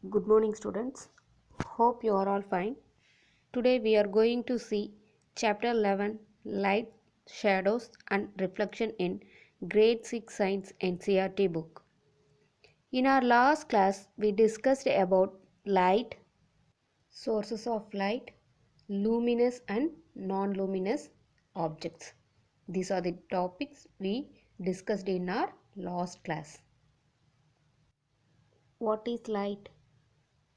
Good morning, students. Hope you are all fine. Today we are going to see Chapter 11 Light, Shadows and Reflection in Grade 6 Science NCERT book. In our last class, we discussed about light, sources of light, luminous and non-luminous objects. These are the topics we discussed in our last class. What is light?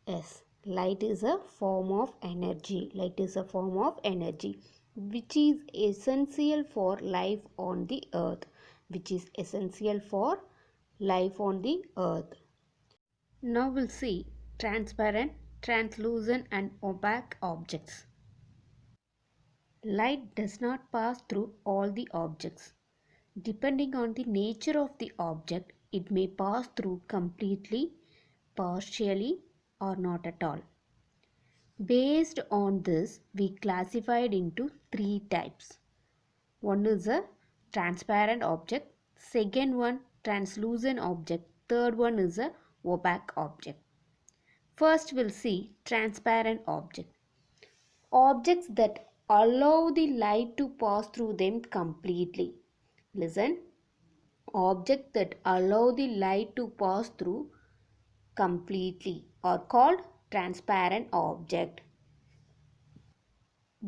Yes, light is a form of energy. Light is a form of energy which is essential for life on the earth. Which is essential for life on the earth. Now we'll see transparent, translucent and opaque objects. Light does not pass through all the objects. Depending on the nature of the object, it may pass through completely, partially or not at all. Based on this, we classified into three types. One is a transparent object, second one translucent object, third one is a opaque object. First we'll see transparent object. Objects that allow the light to pass through them completely. Listen. Objects that allow the light to pass through completely are called transparent object.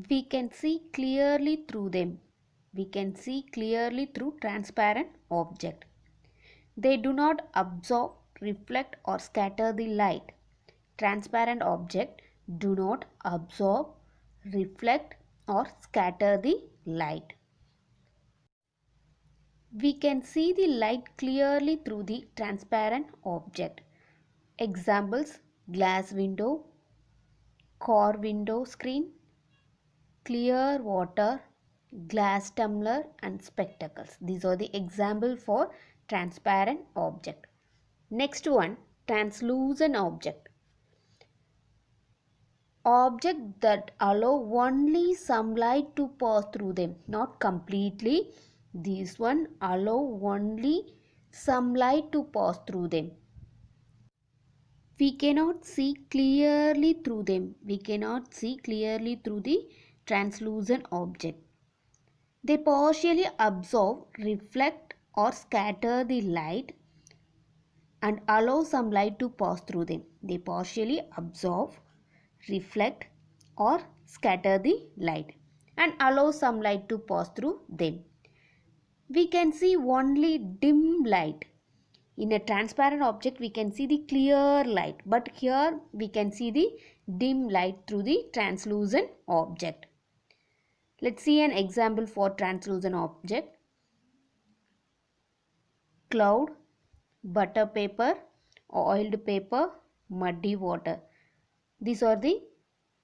We can see clearly through them. We can see clearly through transparent object. They do not absorb, reflect or scatter the light. Transparent object do not absorb, reflect or scatter the light. We can see the light clearly through the transparent object. Examples: glass window, car window screen, clear water, glass tumbler and spectacles. These are the examples for transparent object. Next one, translucent object. Object that allow only some light to pass through them, not completely. This one allow only some light to pass through them. We cannot see clearly through them. We cannot see clearly through the translucent object. They partially absorb, reflect or scatter the light and allow some light to pass through them. They partially absorb, reflect or scatter the light and allow some light to pass through them. We can see only dim light. In a transparent object, we can see the clear light, but here we can see the dim light through the translucent object. Let's see an example for translucent object. Cloud, butter paper, oiled paper, muddy water. These are the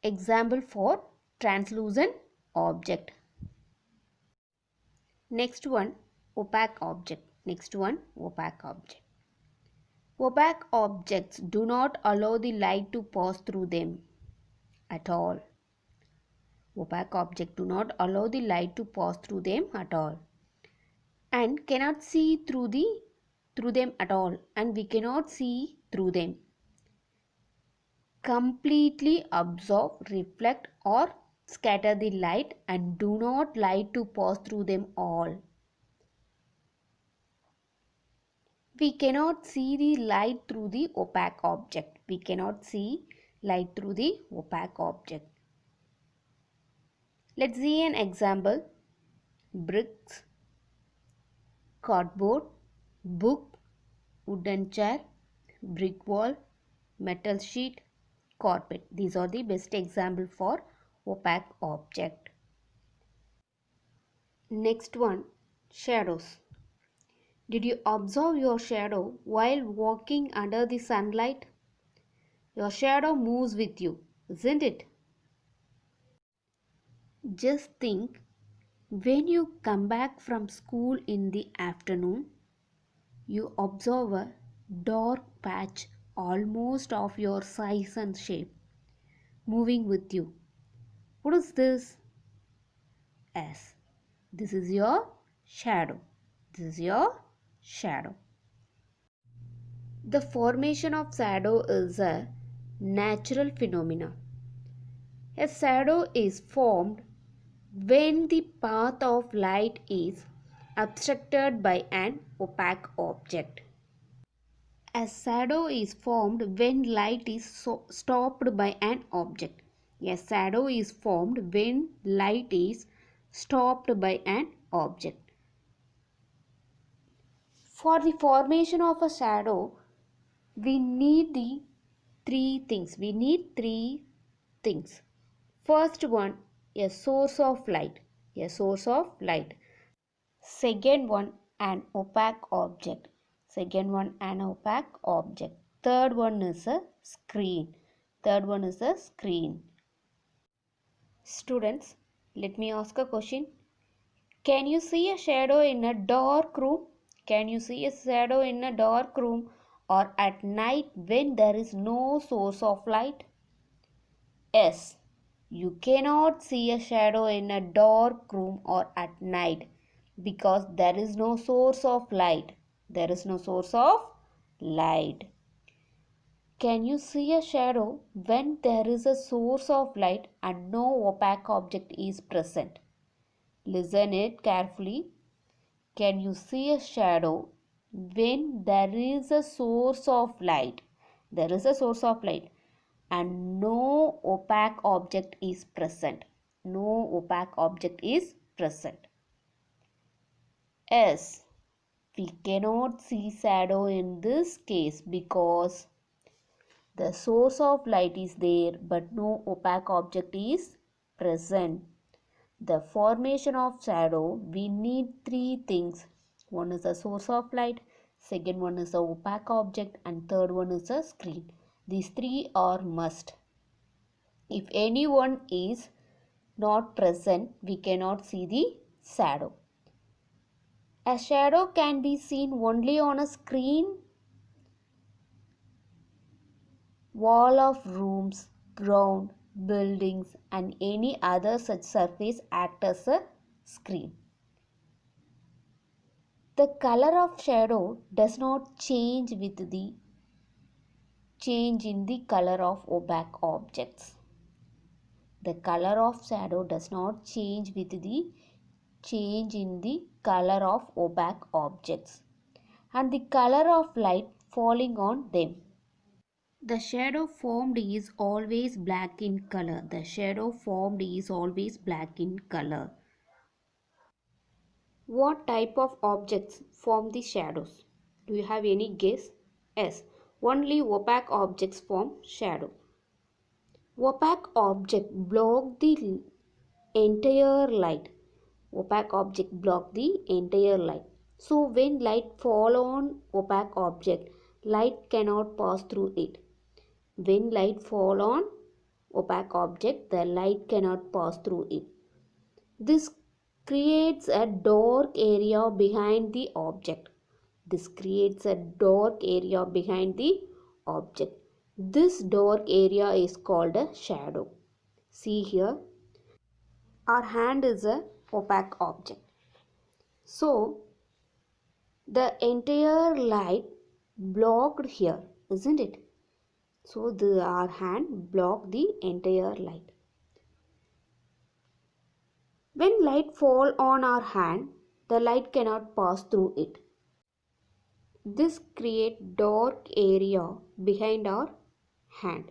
example for translucent object. Next one, opaque object. Next one, opaque object. Opaque objects do not allow the light to pass through them at all. Opaque objects do not allow the light to pass through them at all and cannot see through them at all, and we cannot see through them. Completely absorb, reflect or scatter the light and do not light to pass through them all. We cannot see the light through the opaque object. We cannot see light through the opaque object. Let's see an example. Bricks, cardboard, book, wooden chair, brick wall, metal sheet, carpet. These are the best example for opaque object. Next one, shadows. Did you observe your shadow while walking under the sunlight? Your shadow moves with you, isn't it? Just think, when you come back from school in the afternoon, you observe a dark patch almost of your size and shape moving with you. What is this? Yes, this is your shadow. This is your shadow. The formation of shadow is a Natural phenomena. A shadow is formed when the path of light is obstructed by an opaque object. A shadow is formed when light is stopped by an object. A shadow is formed when light is stopped by an object. For the formation of a shadow, we need the three things. First one, a source of light. Second one, an opaque object. Third one is a screen. Students, let me ask a question. Can you see a shadow in a dark room? Or at night when there is no source of light? Yes, you cannot see a shadow in a dark room or at night because there is no source of light. Can you see a shadow when there is a source of light and no opaque object is present? Listen it carefully. Can you see a shadow when there is a source of light? And no opaque object is present. Yes, we cannot see shadow in this case because the source of light is there but no opaque object is present. The formation of shadow, we need three things. One is a source of light, second one is a opaque object, and third one is a screen. These three are must. If any one is not present, we cannot see the shadow. A shadow can be seen only on a screen. Wall of rooms, ground, buildings, and any other such surface act as a screen. The color of shadow does not change with the change in the color of opaque objects. The color of shadow does not change with the change in the color of opaque objects and the color of light falling on them. The shadow formed is always black in color. What type of objects form the shadows? Do you have any guess? Yes, only opaque objects form shadow. Opaque object block the entire light. So when light fall on opaque object, light cannot pass through it. When light fall on opaque object, the light cannot pass through it. This creates a dark area behind the object. This dark area is called a shadow. See here, our hand is a opaque object. So, the entire light blocked here, isn't it? So, our hand blocked the entire light. When light fall on our hand, the light cannot pass through it. This creates dark area behind our hand.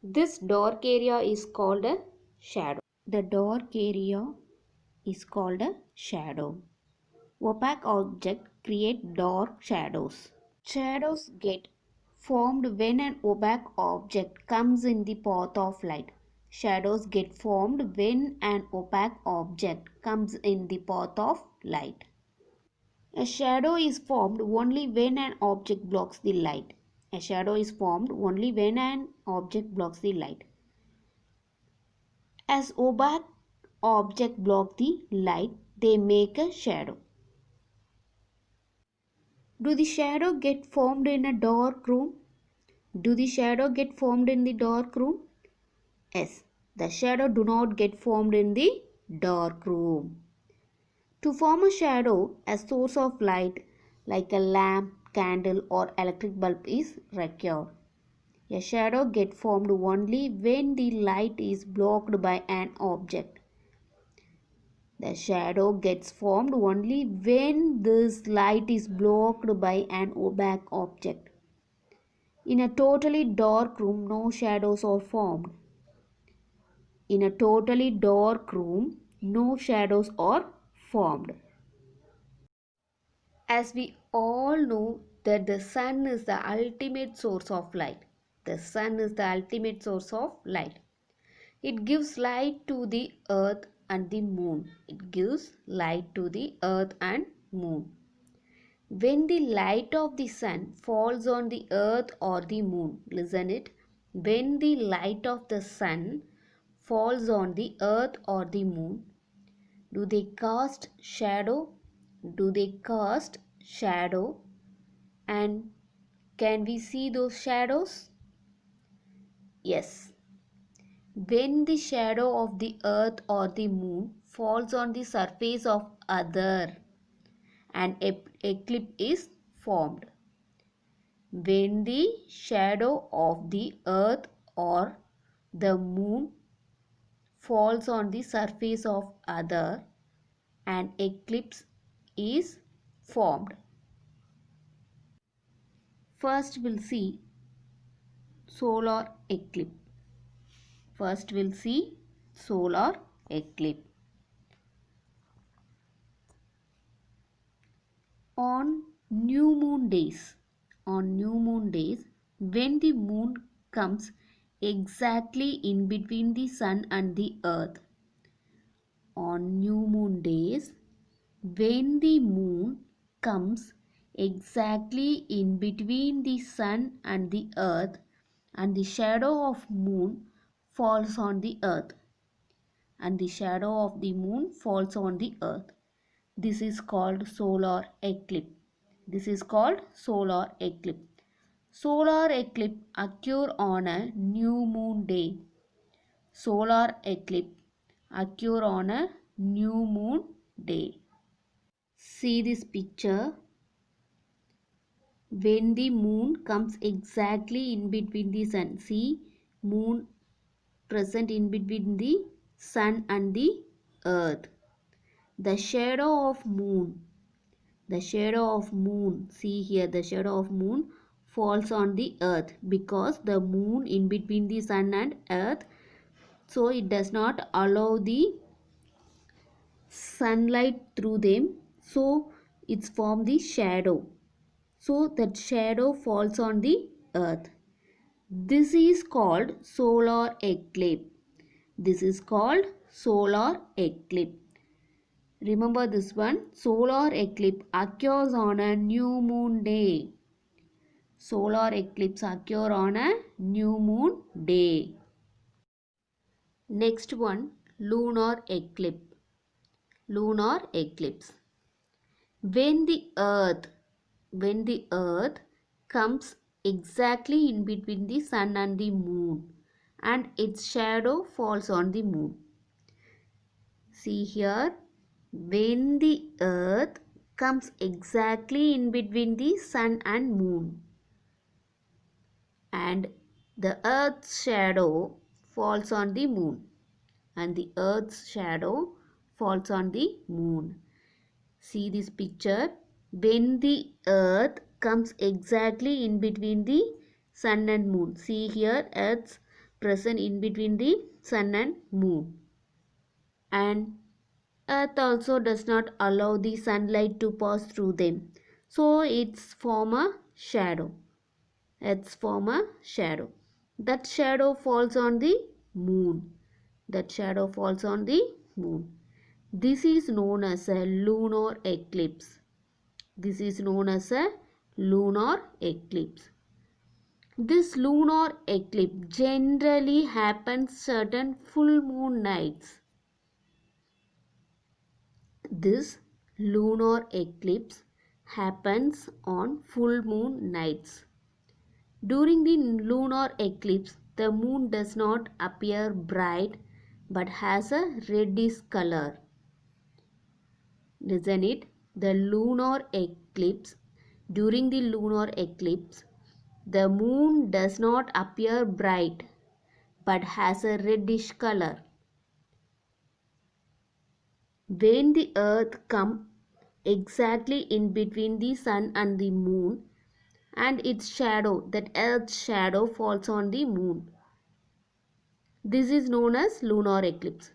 This dark area is called a shadow. The dark area is called a shadow. Opaque objects create dark shadows. Shadows get formed when an opaque object comes in the path of light. A shadow is formed only when an object blocks the light. As opaque objects block the light, they make a shadow. Do the shadow get formed in a dark room? Yes, the shadow do not get formed in the dark room. To form a shadow, a source of light like a lamp, candle or electric bulb is required. A shadow gets formed only when the light is blocked by an object. The shadow gets formed only when this light is blocked by an opaque object. In a totally dark room, no shadows are formed. In a totally dark room, no shadows are formed. As we all know that the sun is the ultimate source of light. The sun is the ultimate source of light. It gives light to the earth and the moon. It gives light to the earth and moon. When the light of the sun falls on the earth or the moon, listen it. When the light of the sun falls on the earth or the moon, do they cast shadow? Do they cast shadow? And can we see those shadows? Yes. When the shadow of the earth or the moon falls on the surface of other, an eclipse is formed. When the shadow of the earth or the moon falls on the surface of other, an eclipse is formed. First we'll see solar eclipse. First we'll see solar eclipse. On new moon days, when the moon comes exactly in between the sun and the earth. On new moon days, when the moon comes exactly in between the sun and the earth, and the shadow of moon falls on the earth, and the shadow of the moon falls on the earth. This is called solar eclipse. This is called solar eclipse. Solar eclipse occur on a new moon day. Solar eclipse occur on a new moon day. See this picture. When the moon comes exactly in between the sun. See, moon present in between the sun and the earth. The shadow of moon. See here, the shadow of moon falls on the earth because the moon in between the sun and earth, so it does not allow the sunlight through them, so it's form the shadow. So that shadow falls on the earth. This is called solar eclipse. This is called solar eclipse. Remember this one. Solar eclipse occurs on a new moon day. Solar eclipse occur on a new moon day. Next one, lunar eclipse. Lunar eclipse. When the earth comes exactly in between the sun and the moon, and its shadow falls on the moon. See here, when the earth comes exactly in between the sun and moon, and the earth's shadow falls on the moon, and the earth's shadow falls on the moon. See this picture. When the earth comes exactly in between the sun and moon. See here, earth's present in between the sun and moon. And earth also does not allow the sunlight to pass through them. So it's form a shadow. It's form a shadow. That shadow falls on the moon. That shadow falls on the moon. This is known as a lunar eclipse. This is known as a lunar eclipse. This lunar eclipse generally happens certain full moon nights. This lunar eclipse happens on full moon nights. During the lunar eclipse, the moon does not appear bright but has a reddish color. Listen it. The lunar eclipse. During the lunar eclipse, The moon does not appear bright but has a reddish color. When the earth comes exactly in between the sun and the moon, and its shadow, that earth's shadow, falls on the moon. This is known as lunar eclipse.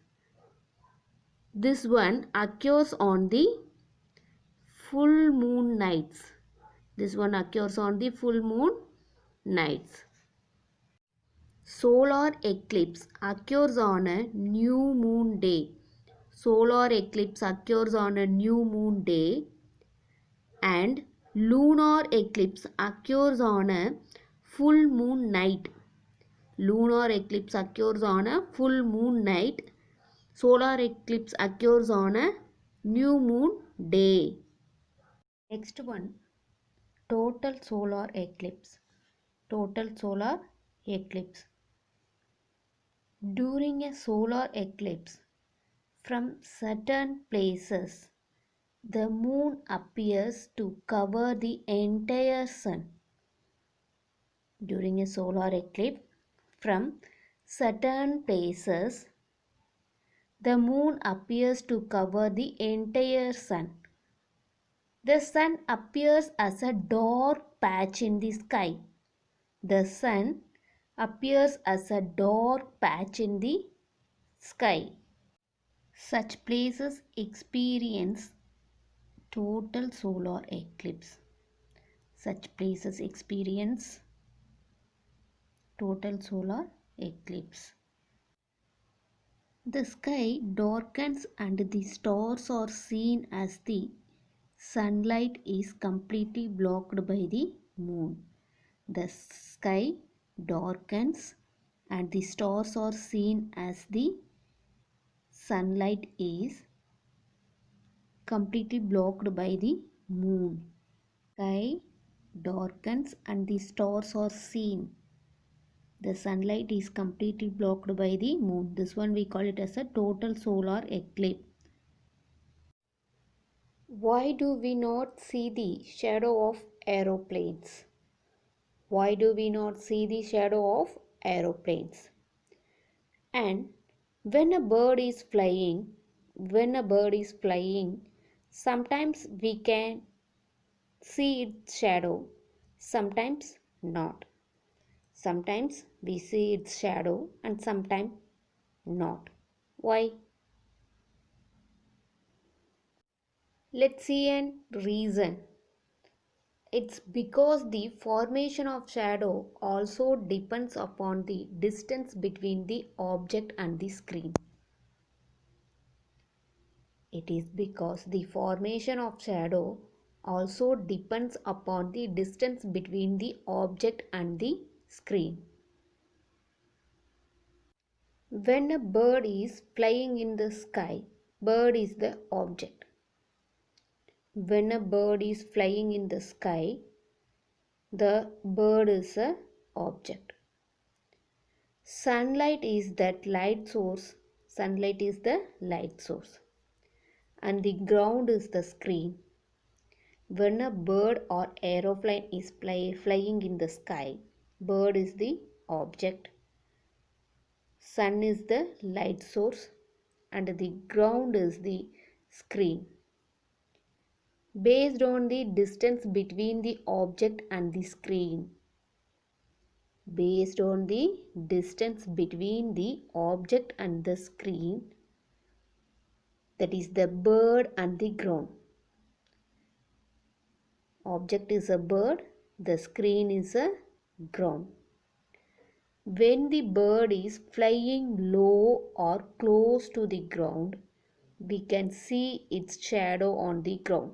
This one occurs on the full moon nights. This one occurs on the full moon nights. Solar eclipse occurs on a new moon day. Solar eclipse occurs on a new moon day, and lunar eclipse occurs on a full moon night. Lunar eclipse occurs on a full moon night. Solar eclipse occurs on a new moon day. Next one, total solar eclipse. Total solar eclipse. During a solar eclipse, from certain places, the moon appears to cover the entire sun. During a solar eclipse, from certain places, the moon appears to cover the entire sun. The sun appears as a dark patch in the sky. The sun appears as a dark patch in the sky. Such places experience total solar eclipse. Such places experience total solar eclipse. The sky darkens and the stars are seen as the sunlight is completely blocked by the moon. The sky darkens and the stars are seen as the sunlight is completely blocked by the moon. Sky darkens and the stars are seen. The sunlight is completely blocked by the moon. This one we call it as a total solar eclipse. Why do we not see the shadow of aeroplanes? Why do we not see the shadow of aeroplanes? And when a bird is flying, sometimes we can see its shadow, sometimes not. Sometimes we see its shadow and sometimes not. Why? Let's see a reason. It's because the formation of shadow also depends upon the distance between the object and the screen. It is because the formation of shadow also depends upon the distance between the object and the screen. When a bird is flying in the sky, bird is the object. When a bird is flying in the sky, the bird is a object. Sunlight is that light source. Sunlight is the light source. And the ground is the screen. When a bird or aeroplane is flying in the sky, bird is the object. Sun is the light source and the ground is the screen. Based on the distance between the object and the screen. Based on the distance between the object and the screen, that is the bird and the ground. Object is a bird, the screen is a ground. When the bird is flying low or close to the ground, we can see its shadow on the ground.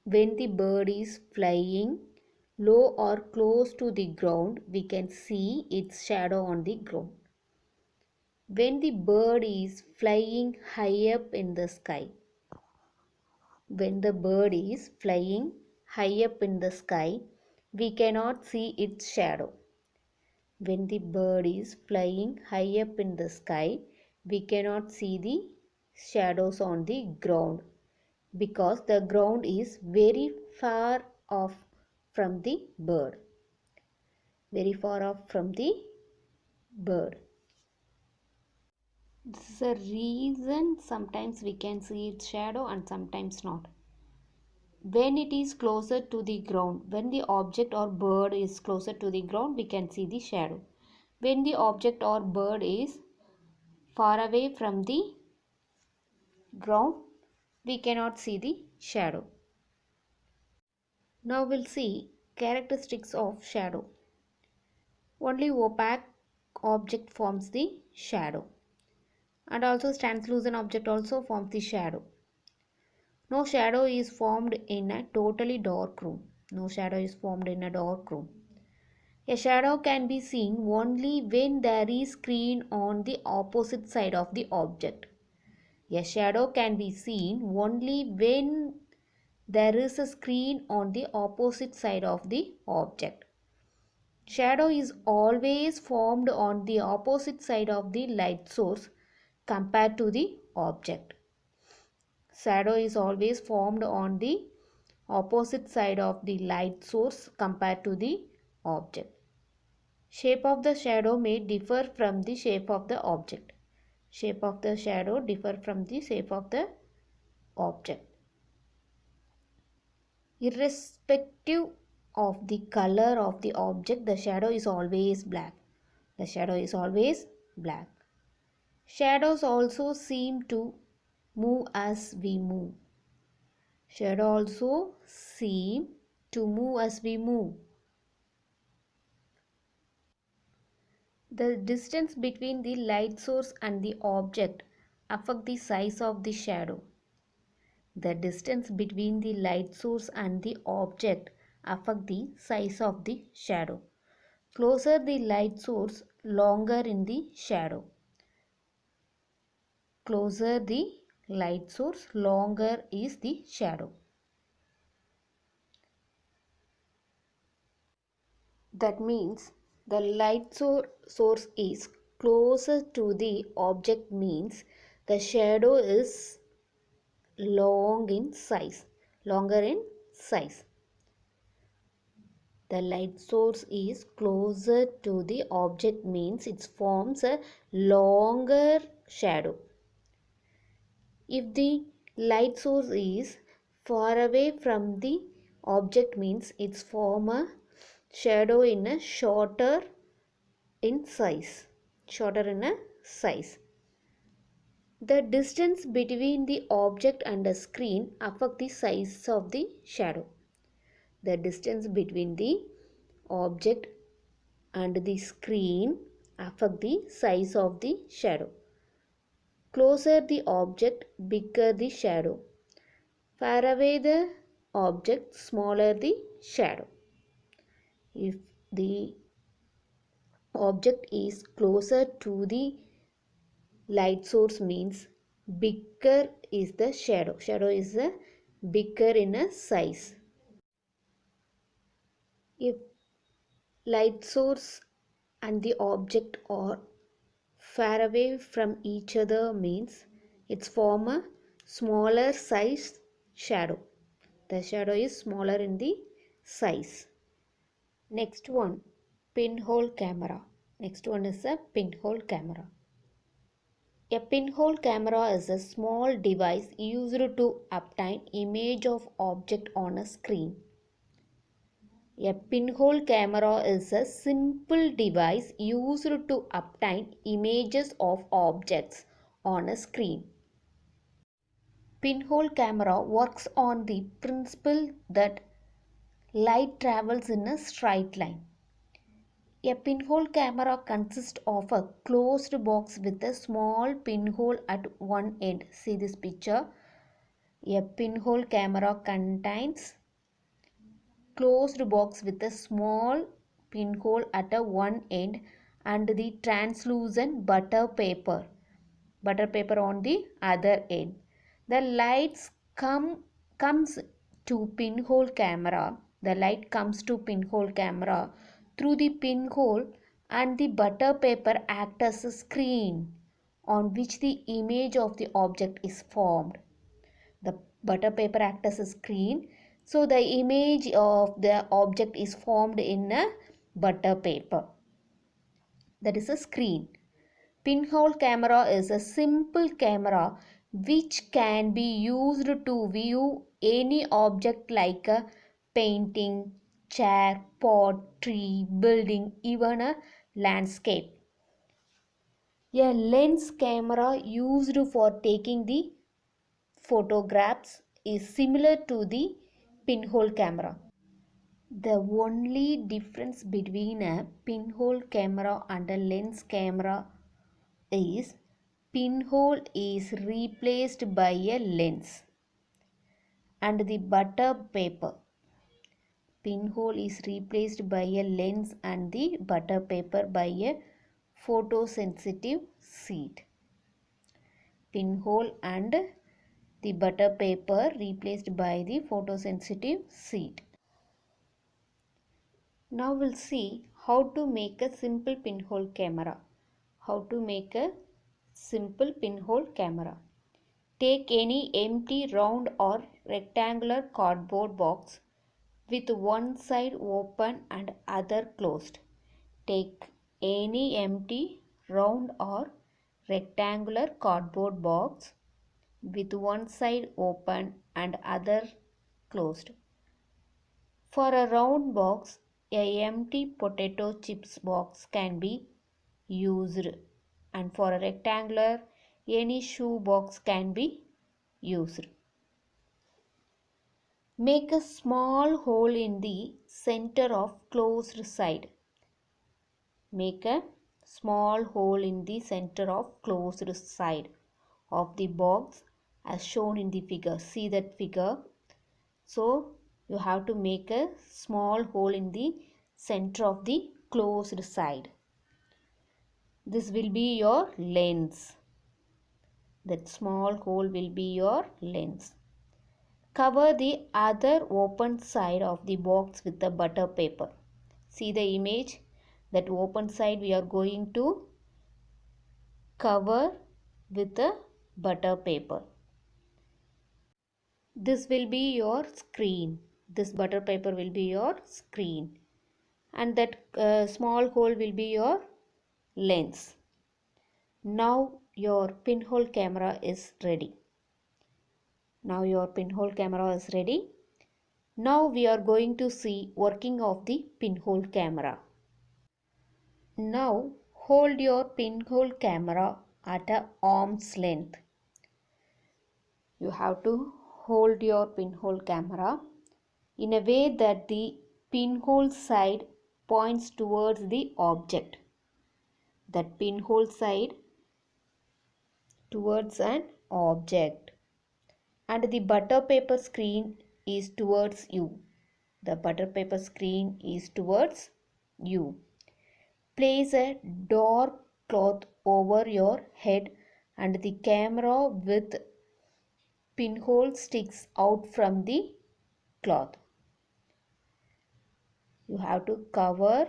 When the bird is flying low or close to the ground, we can see its shadow on the ground. When the bird is flying high up in the sky, when the bird is flying high up in the sky, we cannot see its shadow. When the bird is flying high up in the sky, we cannot see the shadows on the ground because the ground is very far off from the bird. Very far off from the bird. This is a reason sometimes we can see its shadow and sometimes not. When it is closer to the ground, when the object or bird is closer to the ground, we can see the shadow. When the object or bird is far away from the ground, we cannot see the shadow. Now we'll see characteristics of shadow. Only opaque object forms the shadow, and also translucent object also forms the shadow. No shadow is formed in a totally dark room. No shadow is formed in a dark room. A shadow can be seen only when there is screen on the opposite side of the object. A shadow can be seen only when there is a screen on the opposite side of the object. Shadow is always formed on the opposite side of the light source compared to the object. Shadow is always formed on the opposite side of the light source compared to the object. Shape of the shadow may differ from the shape of the object. Shape of the shadow differ from the shape of the object. Irrespective of the color of the object, the shadow is always black. The shadow is always black. Shadows also seem to move as we move. Shadow also seem to move as we move. The distance between the light source and the object affect the size of the shadow. The distance between the light source and the object affect the size of the shadow. Closer the light source, longer in the shadow. Closer the light source, longer is the shadow. That means the light source is closer to the object means the shadow is long in size, longer in size. The light source is closer to the object means it forms a longer shadow. If the light source is far away from the object means it forms a shadow in a shorter in size. Shorter in a size. The distance between the object and the screen affect the size of the shadow. The distance between the object and the screen affect the size of the shadow. Closer the object, bigger the shadow. Far away the object, smaller the shadow. If the object is closer to the light source means bigger is the shadow. Shadow is bigger in a size. If light source and the object are far away from each other means it's form a smaller size shadow. The shadow is smaller in the size. Next one, pinhole camera. Next one is a pinhole camera. A pinhole camera is a small device used to obtain image of object on a screen. A pinhole camera is a simple device used to obtain images of objects on a screen. Pinhole camera works on the principle that light travels in a straight line. A pinhole camera consists of a closed box with a small pinhole at one end. See this picture. A pinhole camera contains closed box with a small pinhole at a one end and the translucent butter paper on the other end. The lights comes to pinhole camera. The light comes to pinhole camera through the pinhole and the butter paper act as a screen on which the image of the object is formed. The butter paper acts as a screen. So the image of the object is formed in a butter paper. That is a screen. Pinhole camera is a simple camera which can be used to view any object like a painting, chair, pot, tree, building, even a landscape. A lens camera used for taking the photographs is similar to the pinhole camera. The only difference between a pinhole camera and a lens camera is pinhole is replaced by a lens and the butter paper. Pinhole is replaced by a lens and the butter paper by a photosensitive sheet. Pinhole and the butter paper replaced by the photosensitive sheet. Now we'll see how to make a simple pinhole camera. How to make a simple pinhole camera. Take any empty round or rectangular cardboard box with one side open and other closed. Take any empty round or rectangular cardboard box with one side open and other closed. For a round box, a empty potato chips box can be used, and for a rectangular, any shoe box can be used. Make a small hole in the center of closed side. Make a small hole in the center of closed side of the box as shown in the figure. See that figure. So you have to make a small hole in the center of the closed side. This will be your lens. That small hole will be your lens. Cover the other open side of the box with the butter paper. See the image? That open side we are going to cover with the butter paper. This will be your screen. This butter paper will be your screen. And that small hole will be your lens. Now your pinhole camera is ready. Now your pinhole camera is ready. Now we are going to see working of the pinhole camera. Now hold your pinhole camera at an arm's length. You have to hold your pinhole camera in a way that the pinhole side points towards the object. That pinhole side towards an object. And the butter paper screen is towards you. The butter paper screen is towards you. Place a dark cloth over your head and the camera with pinhole sticks out from the cloth. You have to cover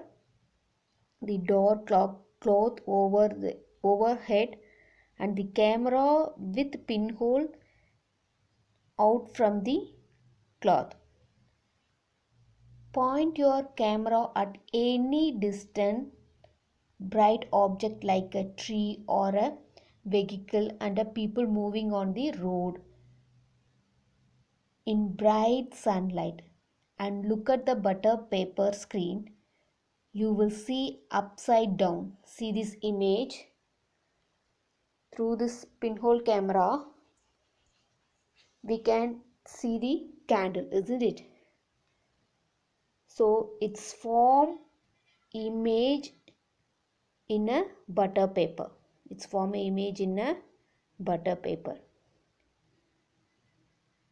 the dark cloth over the overhead and the camera with pinhole out from the cloth. Point your camera at any distant bright object like a tree or a vehicle and a people moving on the road in bright sunlight, and look at the butter paper screen. You will see upside down. See this image through this pinhole camera. We can see the candle, isn't it? So it's form image in a butter paper. It's form an image in a butter paper.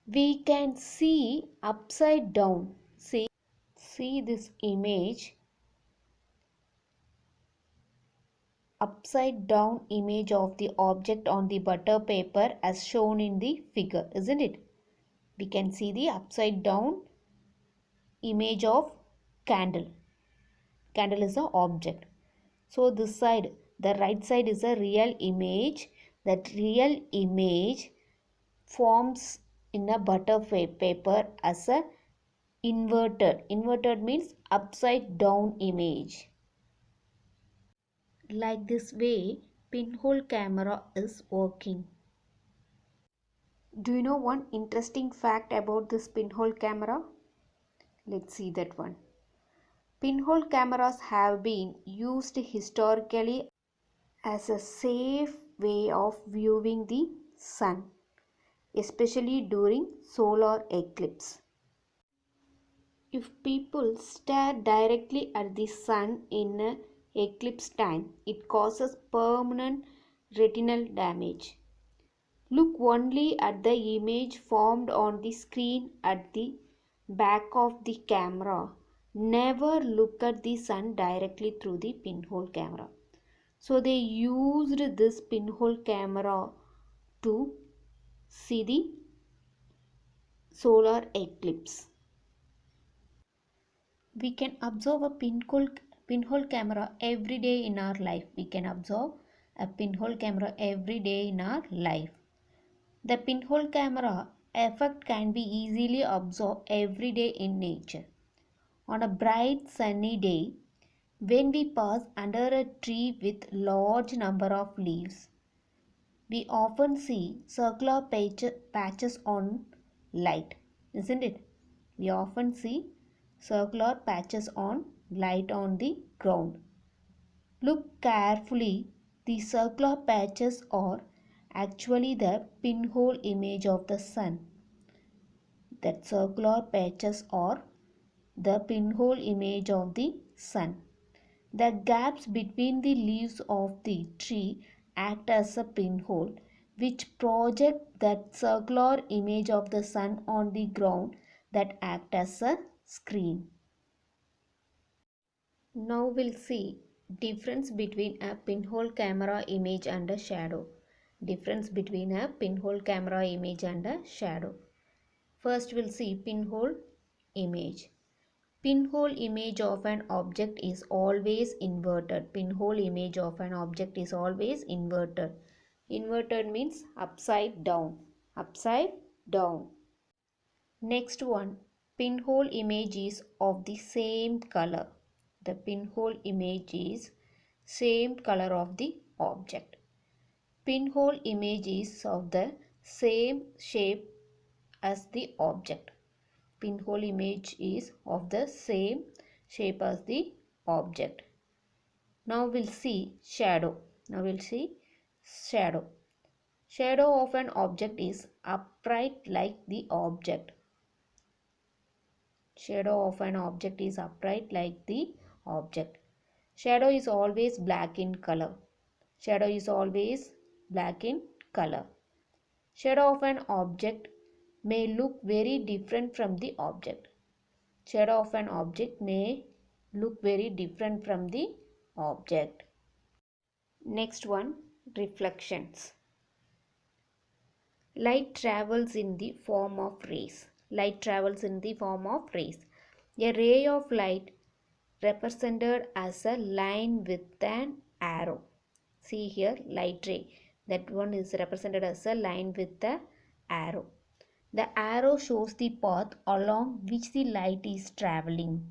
We can see upside down. See this image. Upside down image of the object on the butter paper as shown in the figure, isn't it? We can see the upside down image of candle. Candle is an object. So this side, the right side is a real image. That real image forms in a butter paper as a inverted. Inverted means upside down image. Like this way, pinhole camera is working. Do you know one interesting fact about this pinhole camera? Let's see that one. Pinhole cameras have been used historically as a safe way of viewing the sun, especially during solar eclipse. If people stare directly at the sun in an eclipse time, it causes permanent retinal damage. Look only at the image formed on the screen at the back of the camera. Never look at the sun directly through the pinhole camera. So they used this pinhole camera to see the solar eclipse. We can observe a pinhole camera every day in our life. We can observe a pinhole camera every day in our life. The pinhole camera effect can be easily observed every day in nature. On a bright sunny day, when we pass under a tree with large number of leaves, we often see circular patches on light, isn't it? We often see circular patches on light on the ground. Look carefully, the circular patches are actually the pinhole image of the sun. That circular patches are the pinhole image of the sun. The gaps between the leaves of the tree act as a pinhole which project that circular image of the sun on the ground that act as a screen. Now we'll see difference between a pinhole camera image and a shadow. Difference between a pinhole camera image and a shadow. First we'll see pinhole image. Pinhole image of an object is always inverted. Pinhole image of an object is always inverted. Inverted means upside down. Upside down. Next one, pinhole image is of the same color. The pinhole image is same color of the object. Pinhole image is of the same shape as the object. Pinhole image is of the same shape as the object. Now we'll see shadow. Shadow of an object is upright like the object. Shadow of an object is upright like the object. Shadow is always black in color. Shadow is always black in color. Shadow of an object may look very different from the object. Shadow of an object may look very different from the object. Next one, reflections. Light travels in the form of rays. Light travels in the form of rays. A ray of light represented as a line with an arrow. See here, light ray. That one is represented as a line with the arrow. The arrow shows the path along which the light is traveling.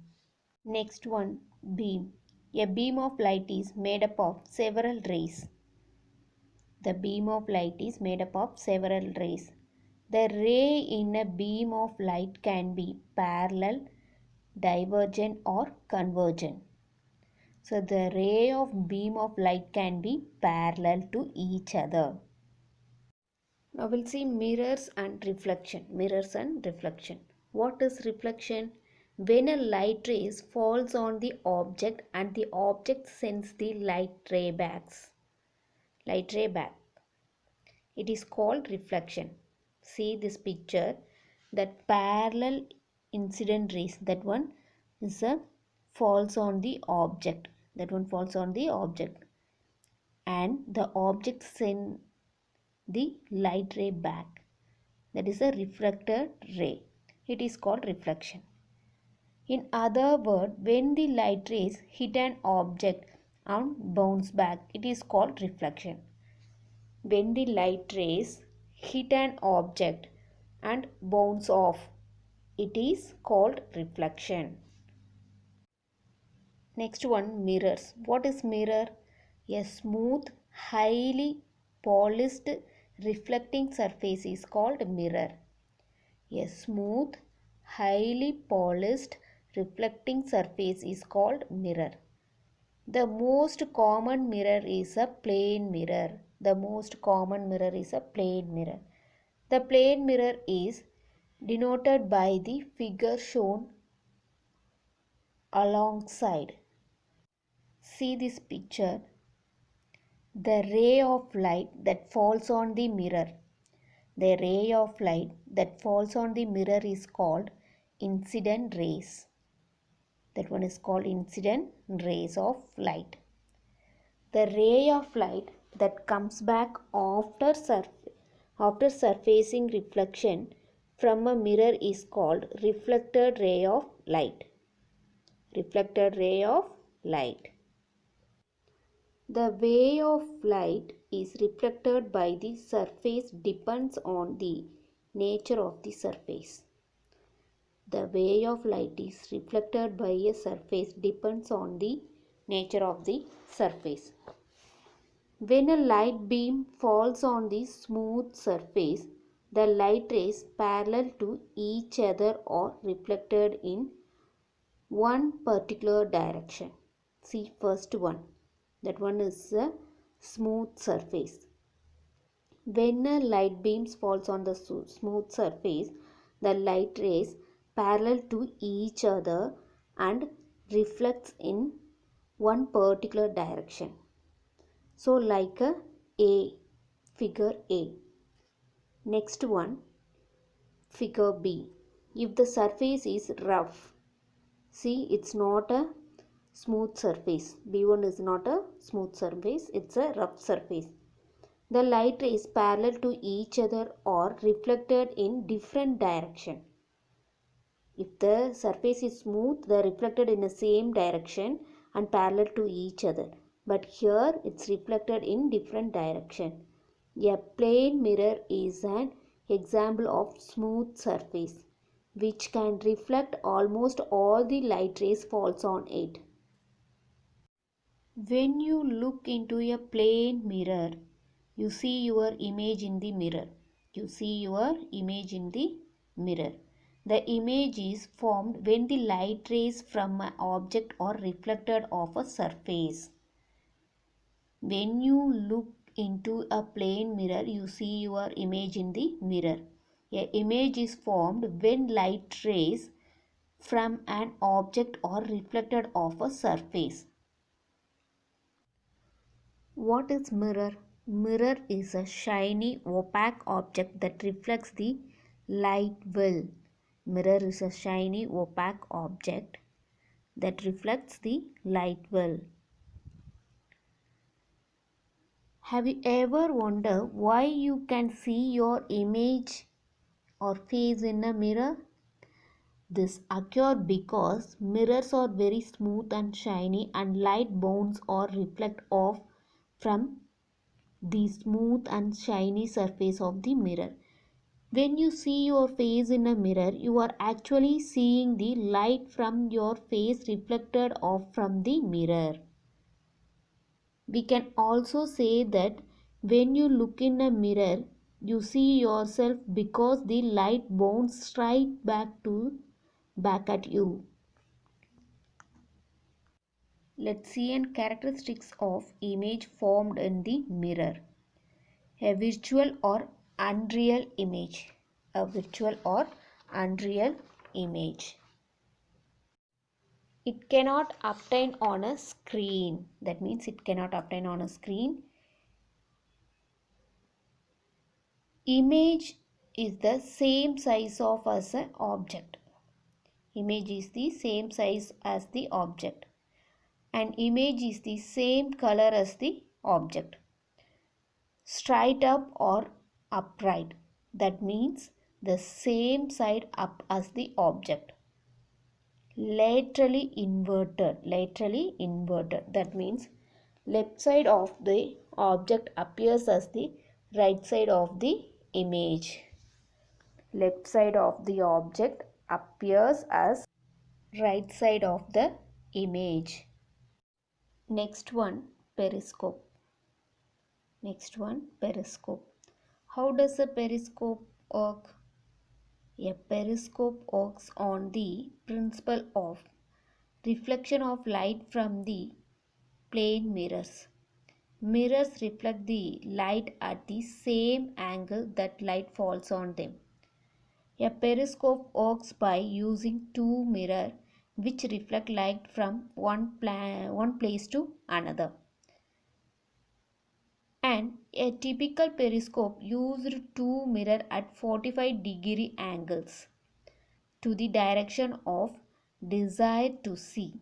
Next one, beam. A beam of light is made up of several rays. The beam of light is made up of several rays. The ray in a beam of light can be parallel, divergent or convergent. So the ray of beam of light can be parallel to each other. Now we'll see mirrors and reflection. Mirrors and reflection. What is reflection? When a light ray falls on the object and the object sends the light ray back. It is called reflection. See this picture. That parallel incident rays. That one is a falls on the object. That one falls on the object. And the object sends the light ray back. That is a reflected ray. It is called reflection. In other words, when the light rays hit an object and bounce back, it is called reflection. When the light rays hit an object and bounce off, it is called reflection. Next one, mirrors. What is mirror? A smooth, highly polished reflecting surface is called mirror. A smooth, highly polished reflecting surface is called mirror. The most common mirror is a plane mirror. The most common mirror is a plane mirror. The plane mirror is denoted by the figure shown alongside. See this picture. The ray of light that falls on the mirror. The ray of light that falls on the mirror is called incident rays. That one is called incident rays of light. The ray of light that comes back after surfacing reflection from a mirror is called reflected ray of light. Reflected ray of light. The way of light is reflected by the surface depends on the nature of the surface. The way of light is reflected by a surface depends on the nature of the surface. When a light beam falls on the smooth surface, the light rays parallel to each other are reflected in one particular direction. See first one. That one is a smooth surface. When a light beam falls on the smooth surface, the light rays parallel to each other and reflects in one particular direction. So like a figure A. Next one, figure B. If the surface is rough, see it's not a smooth surface. B1 is not a smooth surface, it's a rough surface. The light rays parallel to each other or reflected in different direction. If the surface is smooth, they are reflected in the same direction and parallel to each other. But here it's reflected in different direction. A plane mirror is an example of smooth surface which can reflect almost all the light rays falls on it. When you look into a plane mirror, you see your image in the mirror. You see your image in the mirror. The image is formed when the light rays from an object are reflected off a surface. When you look into a plane mirror, you see your image in the mirror. An image is formed when light rays from an object are reflected off a surface. What is mirror? Mirror is a shiny, opaque object that reflects the light well. Mirror is a shiny, opaque object that reflects the light well. Have you ever wondered why you can see your image or face in a mirror? This occurs because mirrors are very smooth and shiny and light bounce or reflect off from the smooth and shiny surface of the mirror. When you see your face in a mirror, you are actually seeing the light from your face reflected off from the mirror. We can also say that when you look in a mirror, you see yourself because the light bounces straight back at you. Let's see an characteristics of image formed in the mirror. A virtual or unreal image. A virtual or unreal image. It cannot obtain on a screen. That means it cannot obtain on a screen. Image is the same size of as an object. Image is the same size as the object. And image is the same color as the object. Straight up or upright. That means the same side up as the object. Laterally inverted. Laterally inverted. That means left side of the object appears as the right side of the image. Left side of the object appears as right side of the image. Next one, periscope. Next one, periscope. How does a periscope work? A periscope works on the principle of reflection of light from the plane mirrors. Mirrors reflect the light at the same angle that light falls on them. A periscope works by using two mirrors which reflect light from one place to another. And a typical periscope used two mirrors at 45-degree angles to the direction of desired to see.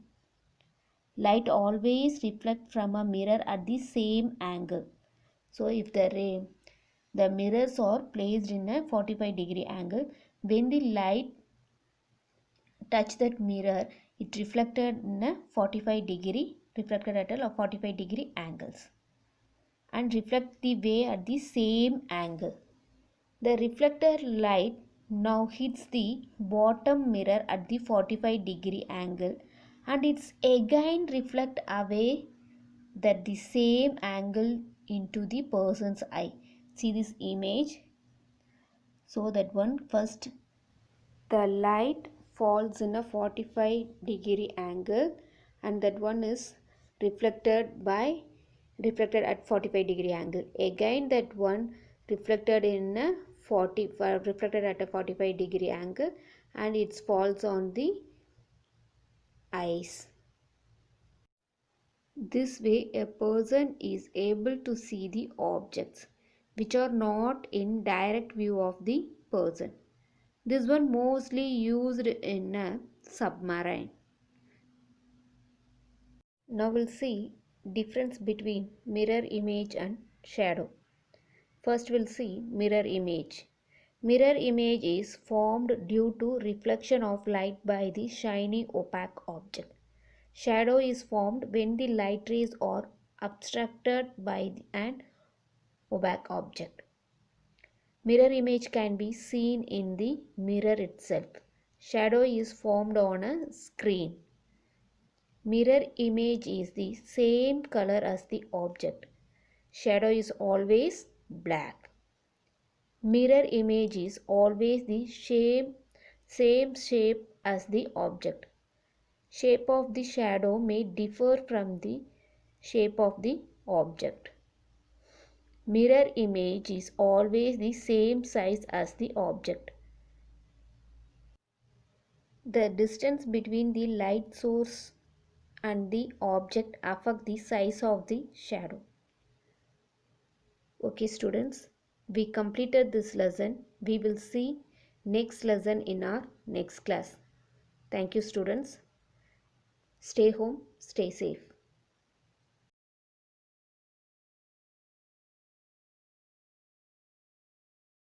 Light always reflects from a mirror at the same angle. So if the mirrors are placed in a 45-degree angle, when the light touch that mirror, it reflected in a 45-degree, reflected at a 45-degree angles and reflect the way at the same angle. The reflected light now hits the bottom mirror at the 45-degree angle and it's again reflect away that the same angle into the person's eye. See this image. So that one, first the light falls in a 45-degree angle and that one is reflected at 45-degree angle. Again that one reflected in a reflected at a 45-degree angle and it falls on the eyes. This way a person is able to see the objects which are not in direct view of the person. This one mostly used in a submarine. Now we'll see difference between mirror image and shadow. First we'll see mirror image. Mirror image is formed due to reflection of light by the shiny opaque object. Shadow is formed when the light rays are obstructed by an opaque object. Mirror image can be seen in the mirror itself. Shadow is formed on a screen. Mirror image is the same color as the object. Shadow is always black. Mirror image is always the same shape as the object. Shape of the shadow may differ from the shape of the object. Mirror image is always the same size as the object. The distance between the light source and the object affect the size of the shadow. Okay students, we completed this lesson. We will see next lesson in our next class. Thank you students. Stay home, stay safe.